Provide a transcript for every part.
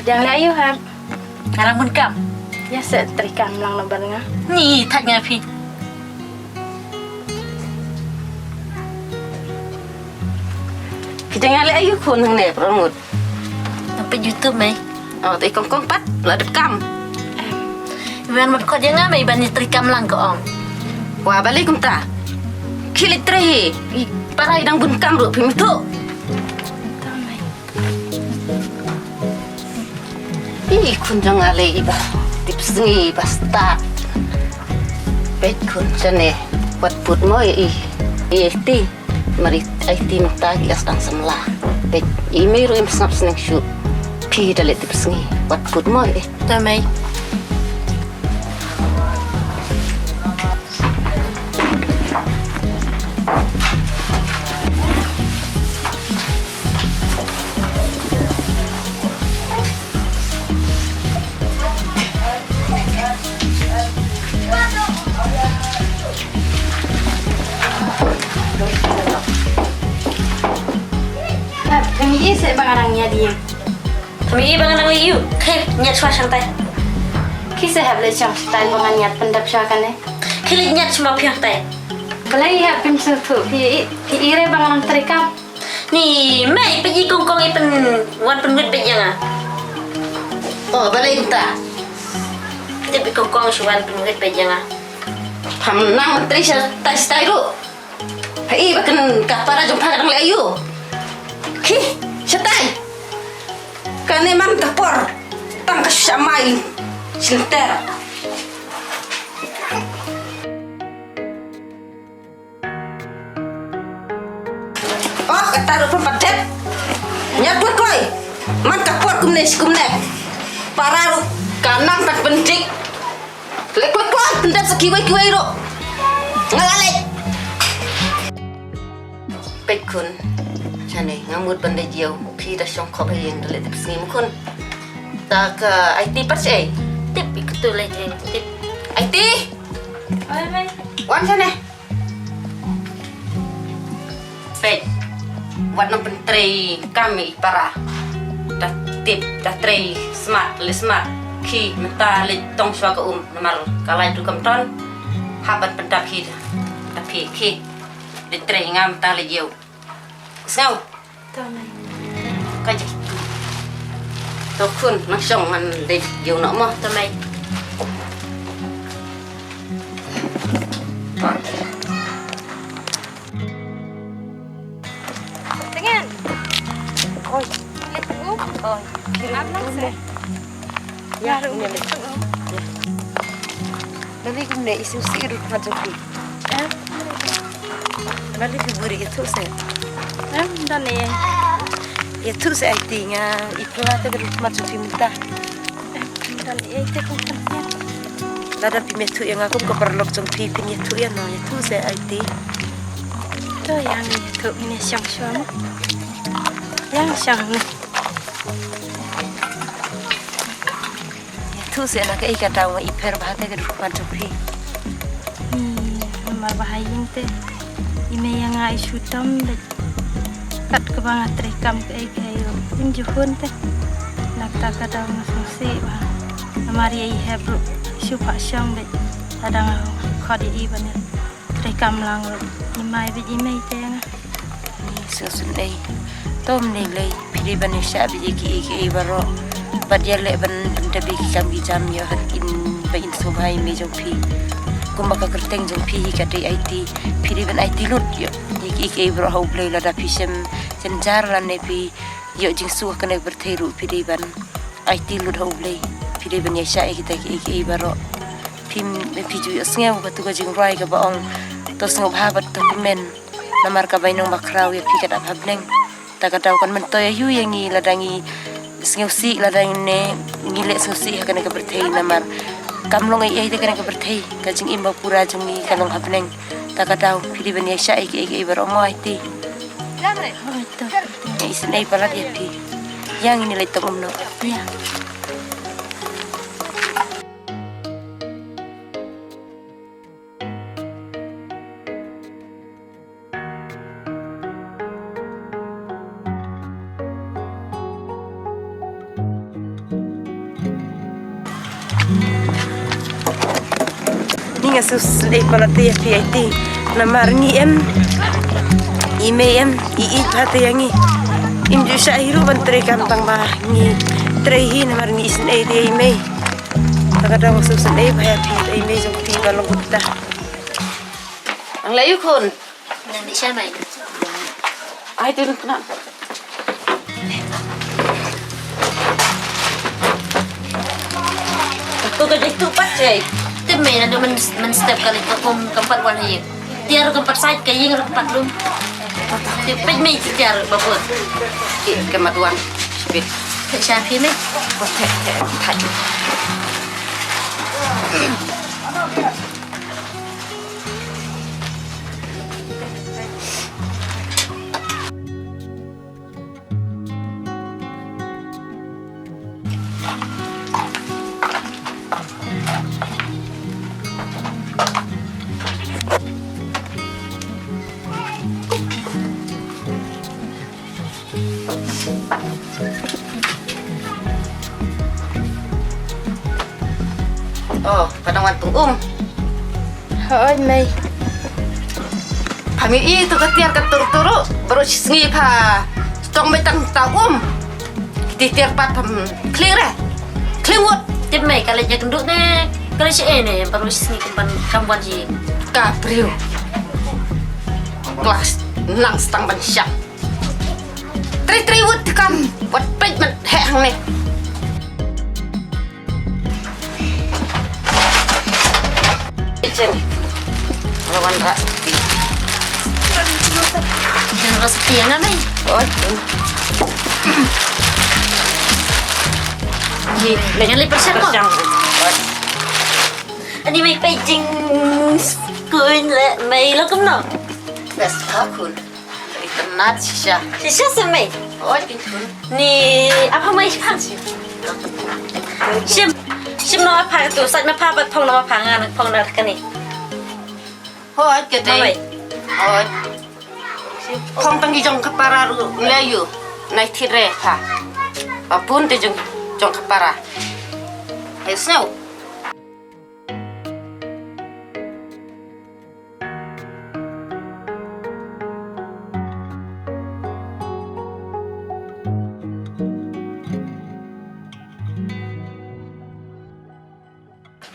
Yang layu hab. Karang mun kam. Ya setrika lang na nga. Ni tak nya phi. Kita ngali ayu ko nang ne pramut. Apa YouTube mai. Oh, tai kong pat la dep kam. Iban mat ko dia ngamai ban trikam lang ko ong. Wa balik kum ta. Kilit trehi. I parai dang bun kam ru pim tu. Tamay. I kun jang ale iba. Tips ngi basta. Bet kun jane wat put mo i. Ti mari ai ti mata gilas dang semla. Bet i meru im snap sneng shoot. Pi dalet tips ngi wat put mo i. Tamai. Hab, kami isa bangarangnya dia. Kami bangan nang liu. Khep nyat chwa santai. Kisah hab le chang style bangan nyat pendap syakan eh. Khilit nyat chma phiang tai. Balai hab pim setu pi ire bangan trikam. Ni mai pergi kongkong ipen wan pengut pe yang ah. Oh, balik kum ta. Kita pergi kongkong suan pengut pe yang ah. Ham nang menteri sa tai stai ru. Hai bakan kapara jom phang dang le ayu. Ki, satai. Kane man kapor. Tang ka samai. Sinter. Oh, kata ru padet. Nyaput koi. Man kapor kumne. Para ru kanang tak pendik. Lek pendap sekiwai-kiwai ro. Ngalek. Pekun. Chane ngamut bande jiau phi da song khop heng dale tip sni mukun. Ta ka IT pas eh. Tip ikut le tip. IT. Oi mai. Wan chane. Pek. Wan no pentri kami para. Da tip da trei smart le smart. Ki menta le tong swa ka namal kalai tu kam ton. Habat pendap hi. Tapi ki le trei ngam ta le jiau. Sao? Tamay. Kaji. Tokun nang song man le jiau no mo. Tamai. Dengan. Oi. Lihat tu. Oi. Apa sih? Ya, ini le. Balik kumne isu siru majoki. Balik buri itu se. Dan ni. Ya tu se aitinga ipla te gerut majoki minta. Dan ni itu pun kan. Lada pimetu yang aku keperlok jong pipin itu ya no itu se aiti. Tu yang itu ini siang siang. Yang siang ni. Itu se nak ikat tahu iper bahate gerut majoki. Nomor bahayin te. Ime yang ai sutam de. Kat ke bangat rekam ke ayo. Im juhun te. Nak tak ada masuk bah. Amari ai hebru. Supa siang de. Adang khadi i bane. Rekam lang imai be imai te nga. Susun dai. Tom ni lei pili bani syabi iki baro. Padya le ban tabi ki kam jam yo hakin bain subhai me jong pi. Kumaka kerteng jong pi ka dei IT pili ban IT lut yo. Iki baro hau play la da pisem senjar la ne pi yo jing su ka ne bertheru pili ban IT lut hau play pili ban ya sya kita iki baro pim pi ju yo sngew ka tu ka jing rai ka baong to sngob habat dokumen namar ka bainong makraw ya pi ka da habneng ta ka daw kan men to yu yang ngi ladangi sngew ladang ne ngile sngew ka ne ka berthei namar kamlong ai te ka ne ka berthei ka jing imba pura jung ngi kalong habneng ta ka daw pili ban ya sya iki baro mo IT Oh itu. ya isin ai pala dia pi yang ini le tong no Ya. asus ei palati FIT namar ni ime ii hate yangi imju syahiru bantre kantang ba ni trehi namar ni isn ei de ime kadang asus ei bahaya pi ime jong pi balong gutta ang layu kun Nanti siya may. ai tu nak aku kerja tu pakai Tim may nanti men step kali ke keempat wan hiye. Tiar keempat side ke ying keempat lum. Tipet may tiar bapur. kemaduan speed Siya pi may. Thạch. Oh, kadang wantung Hỏi may. Kami itu ketiar ketur-turu baru sengi pa tong metang ta Kitiar pat clear clear wood Tim may kali jak nduk ne. Kali si ene baru sini kampuan si. kapriu. Kelas nang stang ban syam. Tri wood kam wat pej mat hang ne. Jen. Lawan rak. Dan rasa tiang may. Oh. Ye, yang lipat siapa? Ani may paging kuin le may lokum no. Best hakun. Itu nat sisa. Siya sa may. Oh, itu. Ni apa may pang siya? Sim no apa tu? Sat me pa bat pong no apa ngan pong na kani. Oh, kita. Mamai. Oh. Kong tangi jong kapara layu. Naik tire ha. Apun te jong kapara. Ayo snow.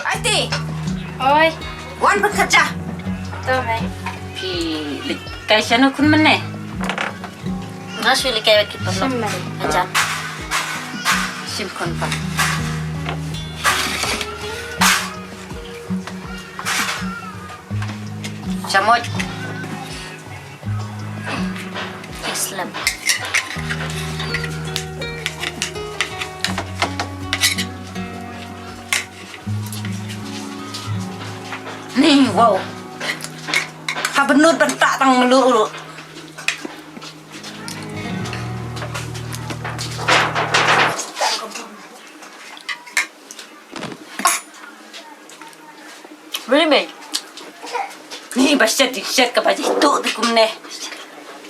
Ati, Oi, wan bekerja. tu may. Pi, kai sana kun mana? Ngasih likai kita no. Aja. Sim kon pa. Samoj. Islam. Ni, wow. Kabenut bentak tang meluru. Really may. Ni basyat diksyat ka baji tu kumne.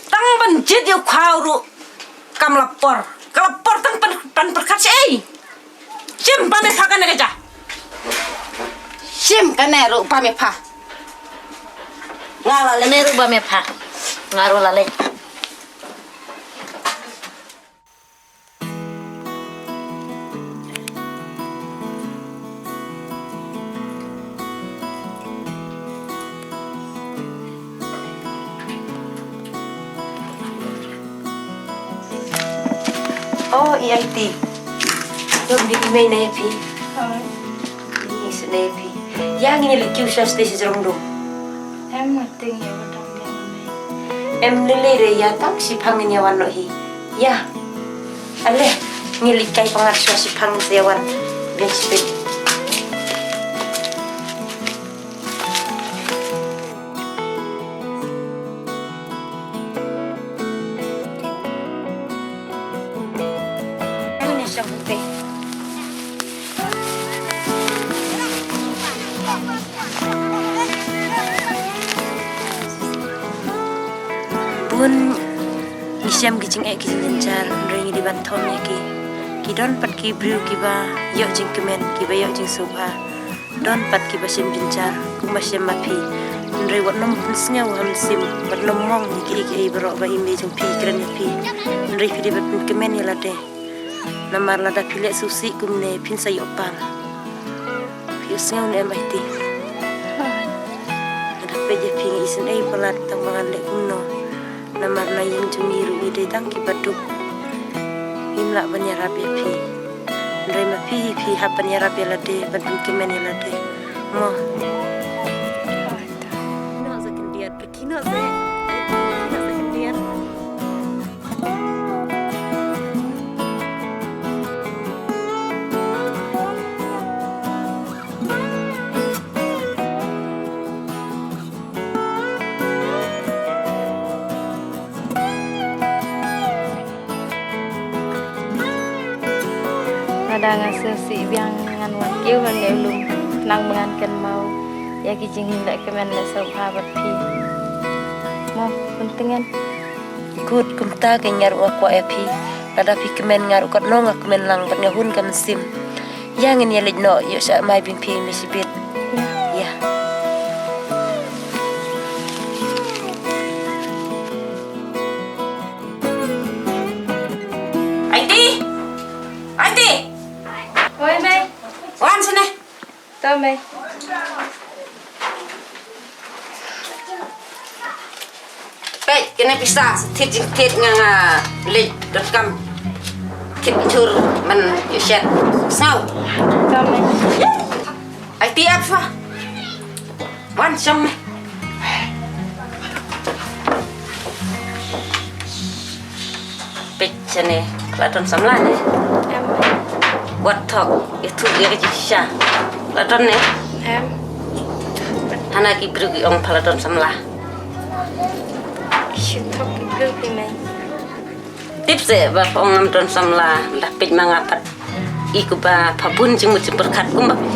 Tang banjit yu khawru. Kam lapor. Kalapor tang pan perkat sei. Sim pame pakan aja. Sim kanero pame pa. Ngala le meru ba me pa. Ngaru la le. oh EIT dom di ime na pi ni se na pi yang ini likiu syas te sejong dom Em ngerti ya betul dia may. em lele re ya tak si pangin yawan no hi ya ale ngilikai pangarswa si pangin yawan ben sped ini sampai pun isiam gijing gijing lencar ringi di bantomnya ki kidon pat ki briu ki ba yok jing kemen ki ba yok jing soba don pat ki basim bincar ku basim mapi ndre wat nom punsnya wa hamsim bat nom mong ni ki bro ba ime jong pi kren pi ndre pi bat kemen ya lade namar lada pile susi kumne pin sayo pal pi sngau ne maiti ada peje pi isen ai palat tang bangan le kumno namar na yang jumiru ide tang ki baduk himla banyarap ya pi ndre ma pi hapan ya rabia lade bat kemen ya lade mo no za kendiat kino za kendiat ada ngasih si biang ngan wakil kan ya ulum nang mengankan mau ya kijing hindak kemen le sahabat pi mau pentingan kut kumta ke nyaru akwa epi lada pi kemen ngaru kat no ngak kemen lang pat ngahun kam sim yang ni lej no yo sa mai bin pi mi sibit ya Auntie oi mai wan sini tao mai Baik, kena pisah sedikit dengan lid.com. Kit tur men yuset. Sao? tao mai IT apa? Wan som. Baik, sini Platon samlan ni. em Wat talk itu dia kisah. Platon ni. em Hana ki pergi ong Platon samlah. shoot thok cái pi mai Tips ba ong am ton samlah dah pej mangapat. Iku ba pabun jeng mucim berkat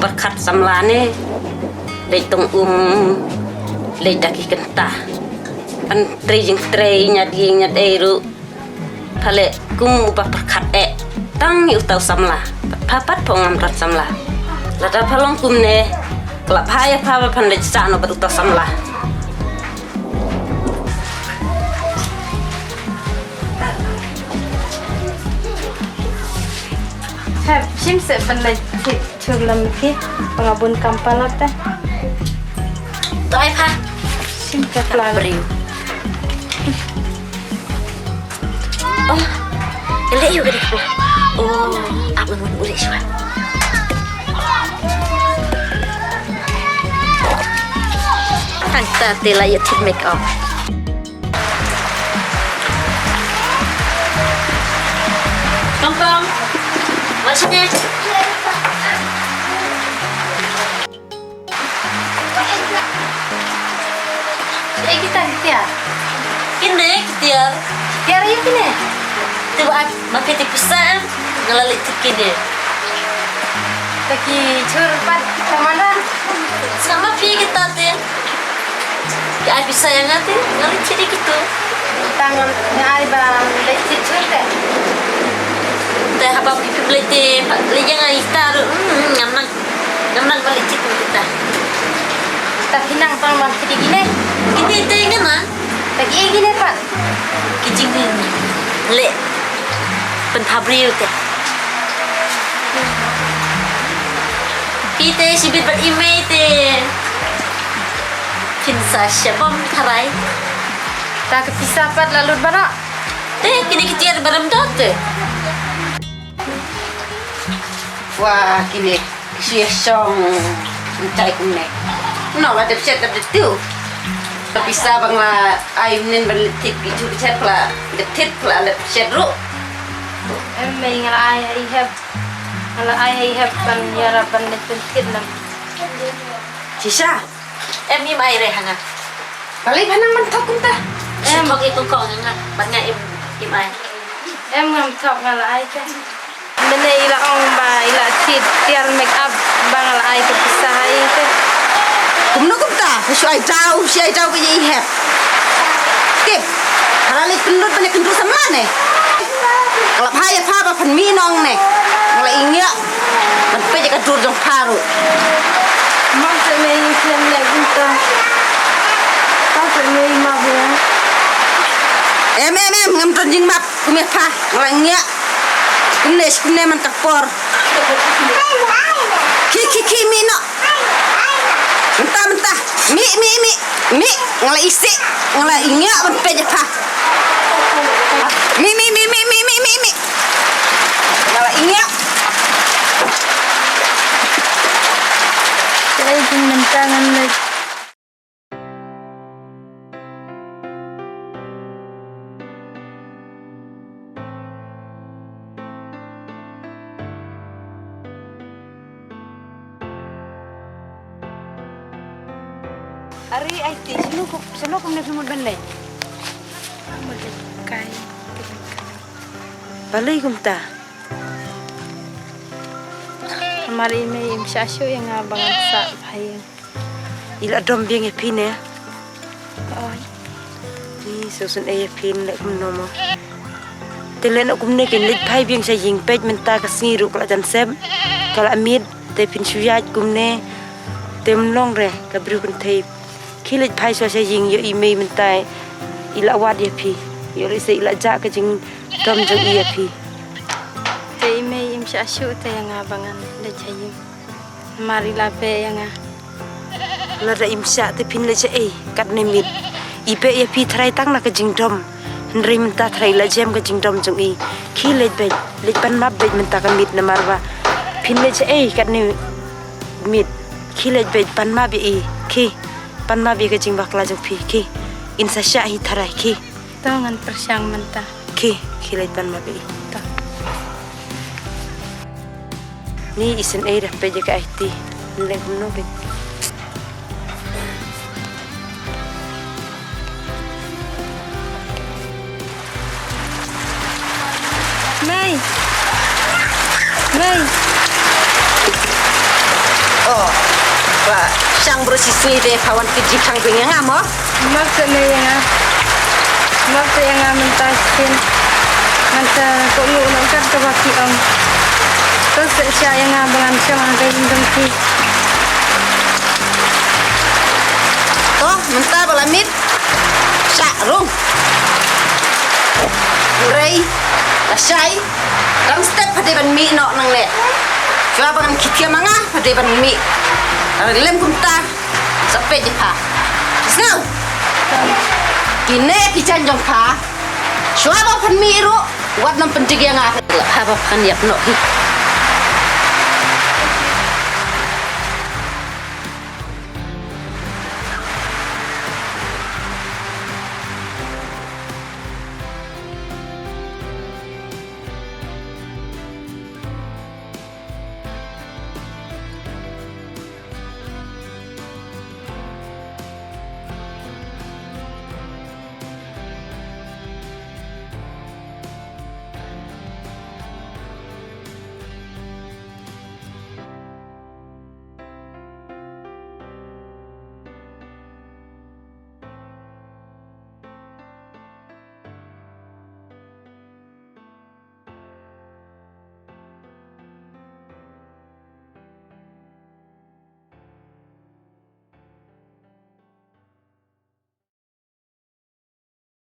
berkat samlah ni. Lej tong lej daki kentah. An tre jeng tre nyat eru. Pale kum ubah berkat tang yu tau samlah. Papat pong am ton samlah. Lada palong kum ne. Kelap haya pa pan lej sano bat utau samlah. hep sim se pan le chur lam ki pangabun kampalap ta Toi pa. sim ka plan Beriu. Oh, elok juga deh. Oh, apa mau boleh cuba? Tanta tela ya tip make up. Kong, maksudnya? kita ya Kini dia biar ya kini tiba makin tipisan ngelalik kini. taki chur pat samana Sama pi kita teh. Ya bisa yang nanti ngelalik jadi gitu. tangan nyai bang le chur te Teh apa pipi pelete lejang ai taruh ngamnang balik situ kita. taki nang pang bang kidi gini Kita tengah na taki gini pat kijing le pentabriu teh. Kita sibit berimei teh. Kinsa siapa karai? tak kepisah pat lalu barak Kini kecil barang dot. Wah, kini siya song mencari kunek. No, ada chat ada tu. Tapi sabang lah ayunin berletik itu chat lah, detik lah le chat ru. em mai ngala ai have pan yara pan le pentit nam Sisa, em mai rehanga. Balik panang mentok kunta. Em bagi tu kau nganga, banyak im ai. em ngam thok ngala ai te mene ila ong ba ila tit tiar make up bang ngala ai kepisah ai te Kumno kumta, si ai tahu ke ye hep. Tip, halali kendut banyak kendut sama ne. Kalau payah apa pan minong ne. Mulai ingat, man peje ka dur jong paru. Mak saya main film lagi kita. Tak saya main mak dia. Em ngam tan jing map kumeh pha nglangnya kumne man takpor ki mi no mentah mi ngala isi ngala ingya man peje pha mi ngala ingya Saya jin mentangan lagi. Ari ai ti sino kumne sumud ban lay Kai. balay kumta Hamaray may imsyasyo yung abangan sa bahay. ila dom biang e pine Oy. ni susun e pin le kumno mo telen kumne kin lit phai biang sa ying pej menta ka singiru kala jan sem kala amid te pin suyaj kumne tem long re ka bru kun thei khilit phai so sa ying yo ime menta ila wad ye phi yo le se ila ja ka jing dom jong ye phi Tay may imsyasyo tayo yung abangan. Lajayim. Hamaray lape yung la ra imsha te pin le che e kat ne mit ipe ye phi thrai tang na ka jing dom nri menta thrai la jem ka jing dom jong i khilit be le pan map be menta ka mit na marwa pin le che e kat ne mit khilit be pan ma be e khi pan ma be ka jing bakla jong phi khi in sa sha hi thrai khi Tangan persyang menta. khilit pan ma be ni isen e ra pe je ka ti le no be May! May! oh wa sang bersisi de kawan kiji kang ping nga mo Maksud na yung Maksud yung mentasin. Menta kung ulong ka kabaki ang. Terus siya yung abangan siya mga kayong ki. to menta balamit sa rung rei la sai ram step pade ban mi no nang le chua ban kitia manga pade ban mi lem kumta sa pe je pa snau kine ki chan jong pa chua ba pan mi ro wat nam penting yang ha ba pan yap no hi